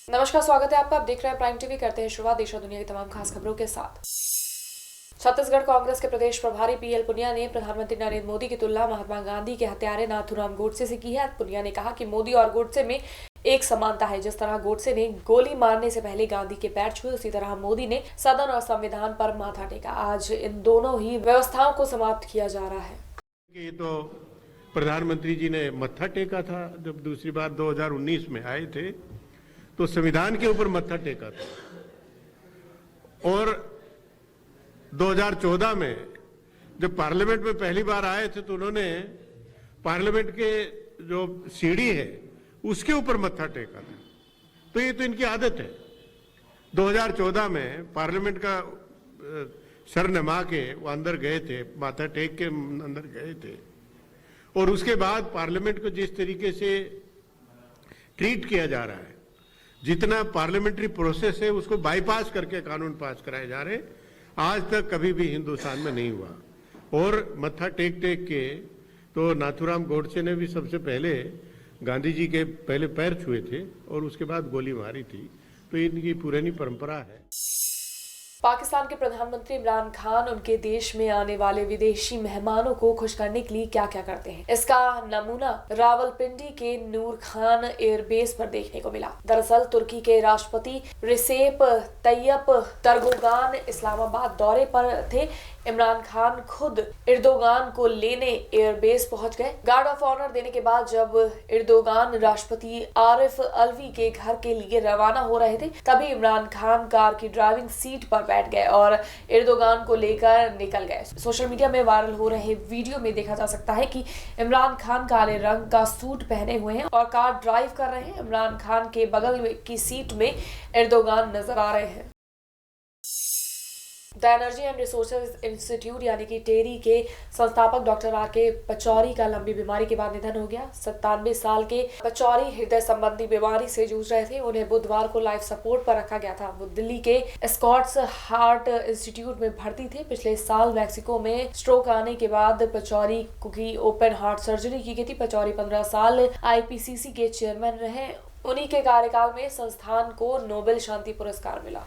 नमस्कार, स्वागत है आपका। आप देख रहे हैं प्राइम टीवी। करते हैं शुरुआत देश और दुनिया की तमाम खास खबरों के साथ। छत्तीसगढ़ कांग्रेस के प्रदेश प्रभारी पीएल पुनिया ने प्रधानमंत्री नरेंद्र मोदी की तुलना महात्मा गांधी के हत्यारे नाथूराम गोडसे से की है। पुनिया ने कहा कि मोदी और गोडसे में एक समानता है। जिस तरह गोडसे ने गोली मारने से पहले गांधी के पैर छुए, उसी तरह मोदी ने सदन और संविधान पर माथा टेका। आज इन दोनों ही व्यवस्थाओं को समाप्त किया जा रहा है। ये तो प्रधानमंत्री जी ने मत्था टेका था जब दूसरी बार 2019 में आए थे, तो संविधान के ऊपर मत्था टेका था। और 2014 में जब पार्लियामेंट में पहली बार आए थे तो उन्होंने पार्लियामेंट के जो सीढ़ी है उसके ऊपर मत्था टेका था। तो ये तो इनकी आदत है। 2014 में पार्लियामेंट का सर नमा के वो अंदर गए थे, माथा टेक के अंदर गए थे, और उसके बाद पार्लियामेंट को जिस तरीके से ट्रीट किया जा रहा है, जितना पार्लियामेंट्री प्रोसेस है उसको बाईपास करके कानून पास कराए जा रहे, आज तक कभी भी हिंदुस्तान में नहीं हुआ। और मत्था टेक टेक के तो नाथूराम गोडसे ने भी सबसे पहले गांधी जी के पहले पैर छुए थे और उसके बाद गोली मारी थी। तो इनकी पुरानी परंपरा है। पाकिस्तान के प्रधानमंत्री इमरान खान उनके देश में आने वाले विदेशी मेहमानों को खुश करने के लिए क्या क्या करते हैं, इसका नमूना रावलपिंडी के नूर खान एयरबेस पर देखने को मिला। दरअसल तुर्की के राष्ट्रपति रिसेप तैयप एर्दोगान इस्लामाबाद दौरे पर थे। इमरान खान खुद एर्दोगान को लेने एयरबेस पहुंच गए। गार्ड ऑफ ऑनर देने के बाद जब एर्दोगान राष्ट्रपति आरिफ अलवी के घर के लिए रवाना हो रहे थे, तभी इमरान खान कार की ड्राइविंग सीट पर बैठ गए और एर्दोगान को लेकर निकल गए। सोशल मीडिया में वायरल हो रहे वीडियो में देखा जा सकता है कि इमरान खान काले रंग का सूट पहने हुए हैं और कार ड्राइव कर रहे हैं। इमरान खान के बगल की सीट में एर्दोगान नजर आ रहे हैं। The energy and resources institute यानी कि टेरी के संस्थापक डॉक्टर आर.के. पचौरी का लंबी बीमारी के बाद निधन हो गया। 97 साल के पचौरी हृदय संबंधी बीमारी से जूझ रहे थे। उन्हें बुधवार को लाइफ सपोर्ट पर रखा गया था। वो दिल्ली के स्कॉट्स हार्ट इंस्टीट्यूट में भर्ती थे। पिछले साल मैक्सिको में स्ट्रोक आने के बाद पचौरी की ओपन हार्ट सर्जरी की गई थी। पचौरी 15 साल IPCC के चेयरमैन रहे। उन्हीं के कार्यकाल में संस्थान को नोबेल शांति पुरस्कार मिला।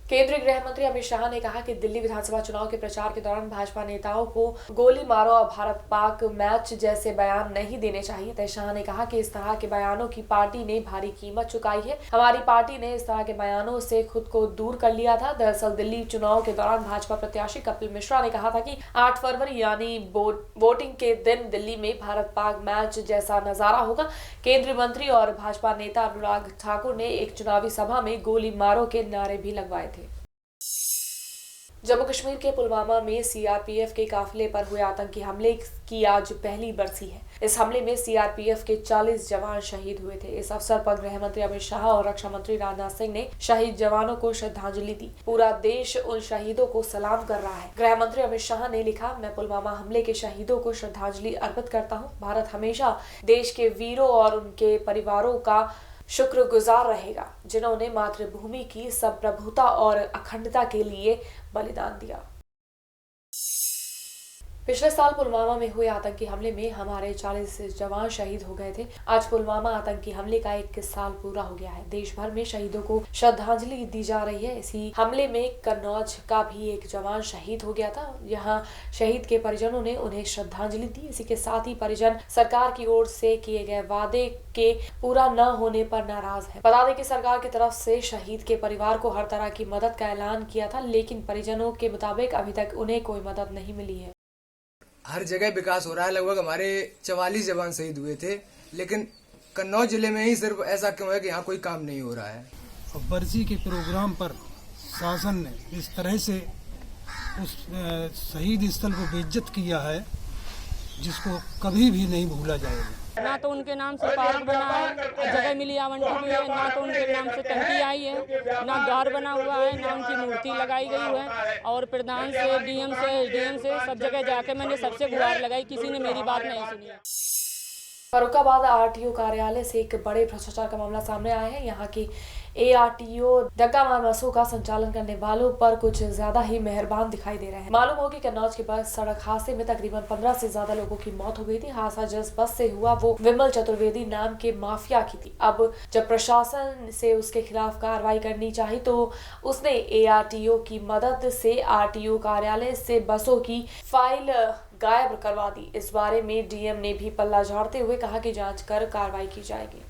केंद्रीय गृह मंत्री अमित शाह ने कहा कि दिल्ली विधानसभा चुनाव के प्रचार के दौरान भाजपा नेताओं को गोली मारो और भारत पाक मैच जैसे बयान नहीं देने चाहिए। तय शाह ने कहा कि इस तरह के बयानों की पार्टी ने भारी कीमत चुकाई है। हमारी पार्टी ने इस तरह के बयानों से खुद को दूर कर लिया था। दरअसल दिल्ली चुनाव के दौरान भाजपा प्रत्याशी कपिल मिश्रा ने कहा था कि 8 फरवरी यानी वोटिंग के दिन दिल्ली में भारत पाक मैच जैसा नजारा होगा। केंद्रीय मंत्री और भाजपा नेता अनुराग ठाकुर ने एक चुनावी सभा में गोली मारो के नारे भी लगवाए थे। जम्मू कश्मीर के पुलवामा में CRPF के काफिले पर हुए आतंकी हमले की आज पहली बरसी है। इस हमले में CRPF के 40 जवान शहीद हुए थे। इस अवसर पर गृह मंत्री अमित शाह और रक्षा मंत्री राजनाथ सिंह ने शहीद जवानों को श्रद्धांजलि दी। पूरा देश उन शहीदों को सलाम कर रहा है। गृह मंत्री अमित शाह ने लिखा, मैं पुलवामा हमले के शहीदों को श्रद्धांजलि अर्पित करता हूँ। भारत हमेशा देश के वीरों और उनके परिवारों का शुक्रगुजार रहेगा, जिन्होंने मातृभूमि की संप्रभुता और अखंडता के लिए बलिदान दिया। पिछले साल पुलवामा में हुए आतंकी हमले में हमारे 40 जवान शहीद हो गए थे। आज पुलवामा आतंकी हमले का 21 साल पूरा हो गया है। देश भर में शहीदों को श्रद्धांजलि दी जा रही है। इसी हमले में कन्नौज का भी एक जवान शहीद हो गया था। यहाँ शहीद के परिजनों ने उन्हें श्रद्धांजलि दी। इसी के साथ ही परिजन सरकार की ओर से किए गए वादे के पूरा न होने पर नाराज है। बता दें कि सरकार की तरफ से शहीद के परिवार को हर तरह की मदद का ऐलान किया था, लेकिन परिजनों के मुताबिक अभी तक उन्हें कोई मदद नहीं मिली है। हर जगह विकास हो रहा है। लगभग हमारे 44 जवान शहीद हुए थे, लेकिन कन्नौज जिले में ही सिर्फ ऐसा क्यों है कि यहाँ कोई काम नहीं हो रहा है। बरसी के प्रोग्राम पर शासन ने इस तरह से उस शहीद स्थल को बेइज्जत किया है, जिसको कभी भी नहीं भूला जाएगा। ना तो उनके नाम से पार्क बना है, जगह मिली आवंटित हुई है, ना तो उनके नाम से टंकी आई है, ना द्वार बना हुआ है, ना उनकी मूर्ति लगाई गई है। और प्रधान से DM से SDM से सब जगह जाके मैंने सबसे गुहार लगाई, किसी ने मेरी बात नहीं सुनी। फर्रुखाबाद आरटीओ कार्यालय से एक बड़े भ्रष्टाचार का मामला सामने आया है। यहाँ के एआरटीओ डग्गा मार बसों का संचालन करने वालों पर कुछ ज्यादा ही मेहरबान दिखाई दे रहे हैं। मालूम हो कि कन्नौज के बस सड़क हादसे में तकरीबन 15 से ज्यादा लोगों की मौत हो गई थी। हादसा जिस बस से हुआ वो विमल चतुर्वेदी नाम के माफिया की थी। अब जब प्रशासन से उसके खिलाफ कार्रवाई करनी चाहिए तो उसने एआरटीओ की मदद से आरटीओ कार्यालय से बसों की फाइल गायब करवा दी। इस बारे में डीएम ने भी पल्ला झाड़ते हुए कहा कि जांच कर कार्रवाई की जाएगी।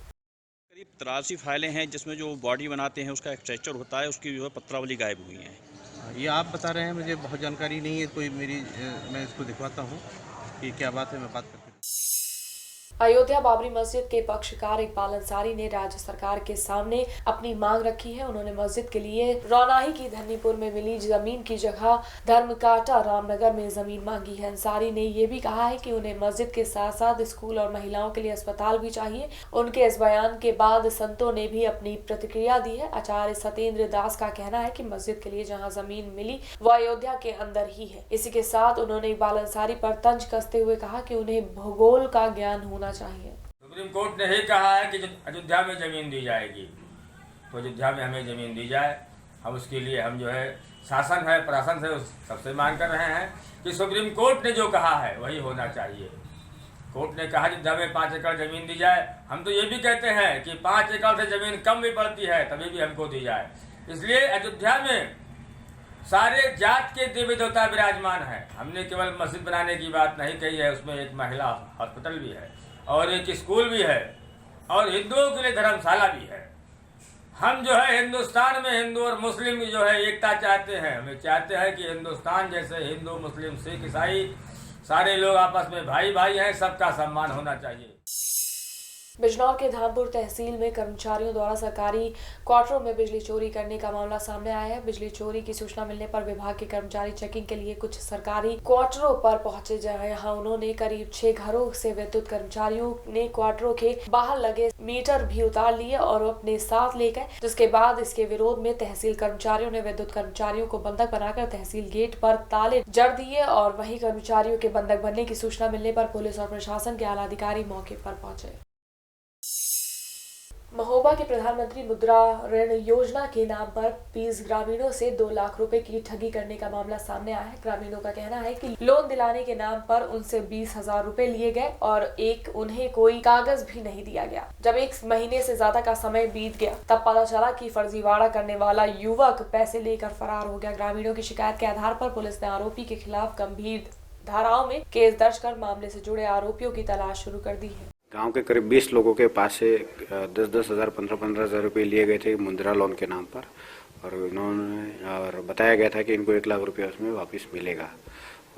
करीब 83 फाइलें हैं जिसमें जो बॉडी बनाते हैं उसका स्ट्रक्चर होता है, उसकी जो है पत्रावली गायब हुई है। ये आप बता रहे हैं, मुझे बहुत जानकारी नहीं है। कोई मैं इसको दिखवाता हूँ कि क्या बात है, मैं बात करता हूँ। अयोध्या बाबरी मस्जिद के पक्षकार इकबाल अंसारी ने राज्य सरकार के सामने अपनी मांग रखी है। उन्होंने मस्जिद के लिए रौनाही की धन्नीपुर में मिली जमीन की जगह धर्मकाटा रामनगर में जमीन मांगी है। अंसारी ने ये भी कहा है कि उन्हें मस्जिद के साथ साथ स्कूल और महिलाओं के लिए अस्पताल भी चाहिए। उनके इस बयान के बाद संतों ने भी अपनी प्रतिक्रिया दी है। आचार्य सत्येंद्र दास का कहना है कि मस्जिद के लिए जहाँ जमीन मिली वो अयोध्या के अंदर ही है। इसी के साथ उन्होंने इकबाल अंसारी पर तंज कसते हुए कहा कि उन्हें भूगोल का ज्ञान होना चाहिए। सुप्रीम कोर्ट ने ही कहा है कि अयोध्या में जमीन दी जाएगी, तो अयोध्या में हमें जमीन दी जाए। हम उसके लिए हम जो है शासन है, प्रशासन से सबसे मांग कर रहे हैं कि सुप्रीम कोर्ट ने जो कहा है वही होना चाहिए। कोर्ट ने कहा अयोध्या में 5 एकड़ जमीन दी जाए। हम तो ये भी कहते हैं कि 5 एकड़ से जमीन कम भी पड़ती है तभी भी हमको दी जाए। इसलिए अयोध्या में सारे जात के देवी देवता विराजमान है। हमने केवल मस्जिद बनाने की बात नहीं कही है, उसमें एक महिला हॉस्पिटल भी है और एक स्कूल भी है और हिंदुओं के लिए धर्मशाला भी है। हम जो है हिंदुस्तान में हिंदू और मुस्लिम की जो है एकता चाहते हैं। हमें चाहते हैं कि हिंदुस्तान जैसे हिंदू मुस्लिम सिख ईसाई सारे लोग आपस में भाई भाई हैं, सबका सम्मान होना चाहिए। बिजनौर के धामपुर तहसील में कर्मचारियों द्वारा सरकारी क्वार्टरों में बिजली चोरी करने का मामला सामने आया है। बिजली चोरी की सूचना मिलने पर विभाग के कर्मचारी चेकिंग के लिए कुछ सरकारी क्वार्टरों पर पहुंचे। जहां उन्होंने करीब 6 घरों से विद्युत कर्मचारियों ने क्वार्टरों के बाहर लगे मीटर भी उतार लिए और अपने साथ ले गए, जिसके बाद इसके विरोध में तहसील कर्मचारियों ने विद्युत कर्मचारियों को बंधक बनाकर तहसील गेट पर ताले जड़ दिए और वहीं कर्मचारियों के बंधक बनने की सूचना मिलने पर पुलिस और प्रशासन के आला अधिकारी मौके पर पहुंचे। महोबा के प्रधानमंत्री मुद्रा ऋण योजना के नाम पर 20 ग्रामीणों से 2 लाख रुपए की ठगी करने का मामला सामने आया है। ग्रामीणों का कहना है कि लोन दिलाने के नाम पर उनसे 20,000 रुपए लिए गए और उन्हें कोई कागज भी नहीं दिया गया। जब 1 महीने से ज्यादा का समय बीत गया तब पता चला कि फर्जीवाड़ा करने वाला युवक पैसे लेकर फरार हो गया। ग्रामीणों की शिकायत के आधार पर पुलिस ने आरोपी के खिलाफ गंभीर धाराओं में केस दर्ज कर मामले से जुड़े आरोपियों की तलाश शुरू कर दी है। गांव के करीब 20 लोगों के पास से 10-10 हज़ार 15-15 हज़ार रुपये लिए गए थे मुद्रा लोन के नाम पर और इन्होंने बताया गया था कि इनको 1 लाख रुपया उसमें वापस मिलेगा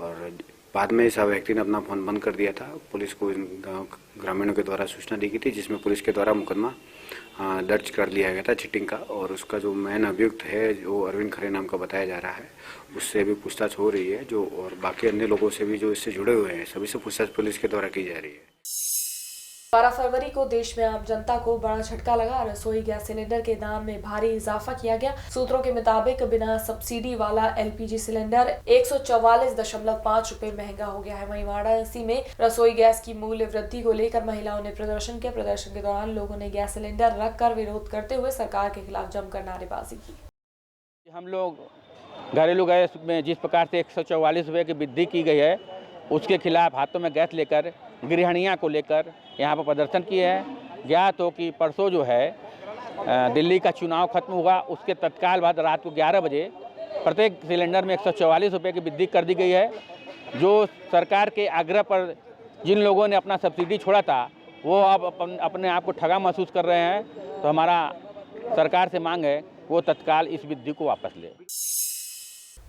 और बाद में इस व्यक्ति ने अपना फोन बंद कर दिया था। पुलिस को इन ग्रामीणों के द्वारा सूचना दी गई थी जिसमें पुलिस के द्वारा मुकदमा दर्ज कर लिया गया था चीटिंग का और उसका जो मेन अभियुक्त है जो अरविंद खरे नाम का बताया जा रहा है उससे भी पूछताछ हो रही है जो और बाकी अन्य लोगों से भी जो इससे जुड़े हुए हैं सभी से पूछताछ पुलिस के द्वारा की जा रही है। 12 फरवरी को देश में आम जनता को बड़ा झटका लगा। रसोई गैस सिलेंडर के दाम में भारी इजाफा किया गया। सूत्रों के मुताबिक बिना सब्सिडी वाला एलपीजी सिलेंडर 144.5 रुपए महंगा हो गया है। वहीं वाराणसी में रसोई गैस की मूल्य वृद्धि को लेकर महिलाओं ने प्रदर्शन किया। प्रदर्शन के दौरान लोगों ने गैस सिलेंडर रखकर विरोध करते हुए सरकार के खिलाफ जमकर नारेबाजी की। हम लोग घरेलू गैस में जिस प्रकार से 144 रुपए की वृद्धि की गई है उसके खिलाफ हाथों में गैस लेकर गृहिणियाँ को लेकर यहाँ पर प्रदर्शन किए हैं। ज्ञात हो कि परसों जो है दिल्ली का चुनाव खत्म हुआ उसके तत्काल बाद रात को 11 बजे प्रत्येक सिलेंडर में 144 रुपये की वृद्धि कर दी गई है। जो सरकार के आग्रह पर जिन लोगों ने अपना सब्सिडी छोड़ा था वो अब अपने आप को ठगा महसूस कर रहे हैं। तो हमारा सरकार से मांग है वो तत्काल इस वृद्धि को वापस ले।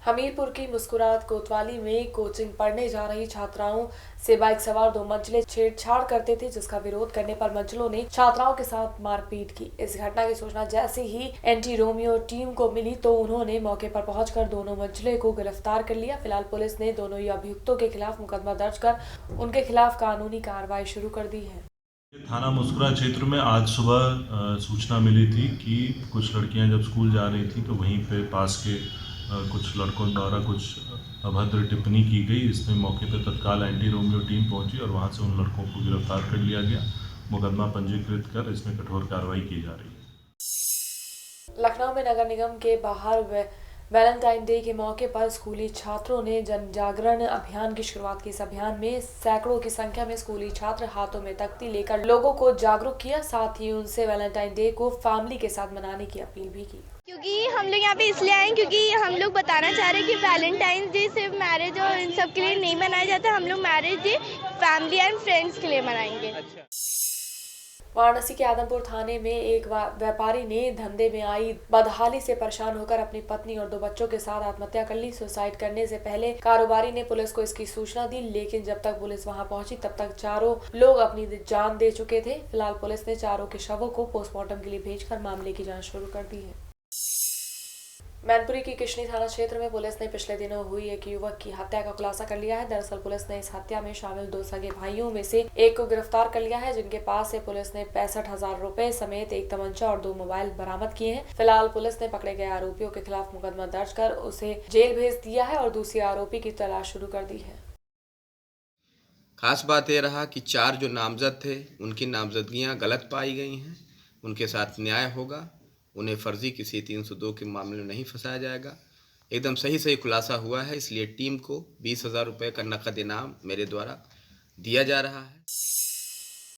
हमीरपुर की मुस्कुरात कोतवाली में कोचिंग पढ़ने जा रही छात्राओं से बाइक सवार 2 मंझले छेड़छाड़ करते थे, जिसका विरोध करने पर मंझलों ने छात्राओं के साथ मारपीट की। इस घटना की सूचना जैसे ही एंटी रोमियो टीम को मिली तो उन्होंने मौके पर पहुंचकर दोनों मंझले को गिरफ्तार कर लिया। फिलहाल पुलिस ने दोनों ही अभियुक्तों के खिलाफ मुकदमा दर्ज कर उनके खिलाफ कानूनी कार्रवाई शुरू कर दी है। थाना मुस्कुरा क्षेत्र में आज सुबह सूचना मिली थी कि कुछ लड़कियां जब स्कूल जा रही थी तो वहीं पे पास के कुछ लड़कों द्वारा कुछ अभद्र टिप्पणी की गई। इसमें मौके पर तत्काल एंटी रोमियो टीम पहुंची और वहां से उन लड़कों को गिरफ्तार कर लिया गया। मुकदमा पंजीकृत कर इसमें कठोर कार्रवाई की जा रही है। लखनऊ में नगर निगम के बाहर वैलेंटाइन डे के मौके पर स्कूली छात्रों ने जन जागरण अभियान की शुरुआत की। इस अभियान में सैकड़ों की संख्या में स्कूली छात्र हाथों में तख्ती लेकर लोगों को जागरूक किया, साथ ही उनसे वैलेंटाइन डे को फैमिली के साथ मनाने की अपील भी की। क्योंकि हम लोग यहाँ पे इसलिए आए क्योंकि हम लोग बताना चाह रहे हैं कि वैलेंटाइन डे सिर्फ मैरिज और इन सब के लिए नहीं मनाया जाता। हम लोग marriage day family and friends के लिए मनाएंगे। वाराणसी के आदमपुर थाने में एक व्यापारी ने धंधे में आई बदहाली से परेशान होकर अपनी पत्नी और 2 बच्चों के साथ आत्महत्या कर ली। सुसाइड करने से पहले कारोबारी ने पुलिस को इसकी सूचना दी, लेकिन जब तक पुलिस वहां पहुंची तब तक चारों लोग अपनी जान दे चुके थे। फिलहाल पुलिस ने चारों के शवों को पोस्टमार्टम के लिए भेजकर मामले की जाँच शुरू कर दी है। मैनपुरी की किशनी थाना क्षेत्र में पुलिस ने पिछले दिनों हुई एक युवक की हत्या का खुलासा कर लिया है। दरअसल पुलिस ने इस हत्या में शामिल 2 सगे भाइयों में से एक को गिरफ्तार कर लिया है, जिनके पास से पुलिस ने 65,000 रुपए समेत एक तमंचा और 2 मोबाइल बरामद किए हैं। फिलहाल पुलिस ने पकड़े गए आरोपियों के खिलाफ मुकदमा दर्ज कर उसे जेल भेज दिया है और दूसरे आरोपी की तलाश शुरू कर दी है। खास बात यह रहा कि 4 जो नामजद थे उनकी नामजदगियां गलत पाई गई हैं। उनके साथ न्याय होगा, उन्हें फर्जी किसी 302 के मामले में नहीं फंसाया जाएगा। एकदम सही खुलासा हुआ है, इसलिए टीम को 20,000 रुपये का नकद इनाम मेरे द्वारा दिया जा रहा है।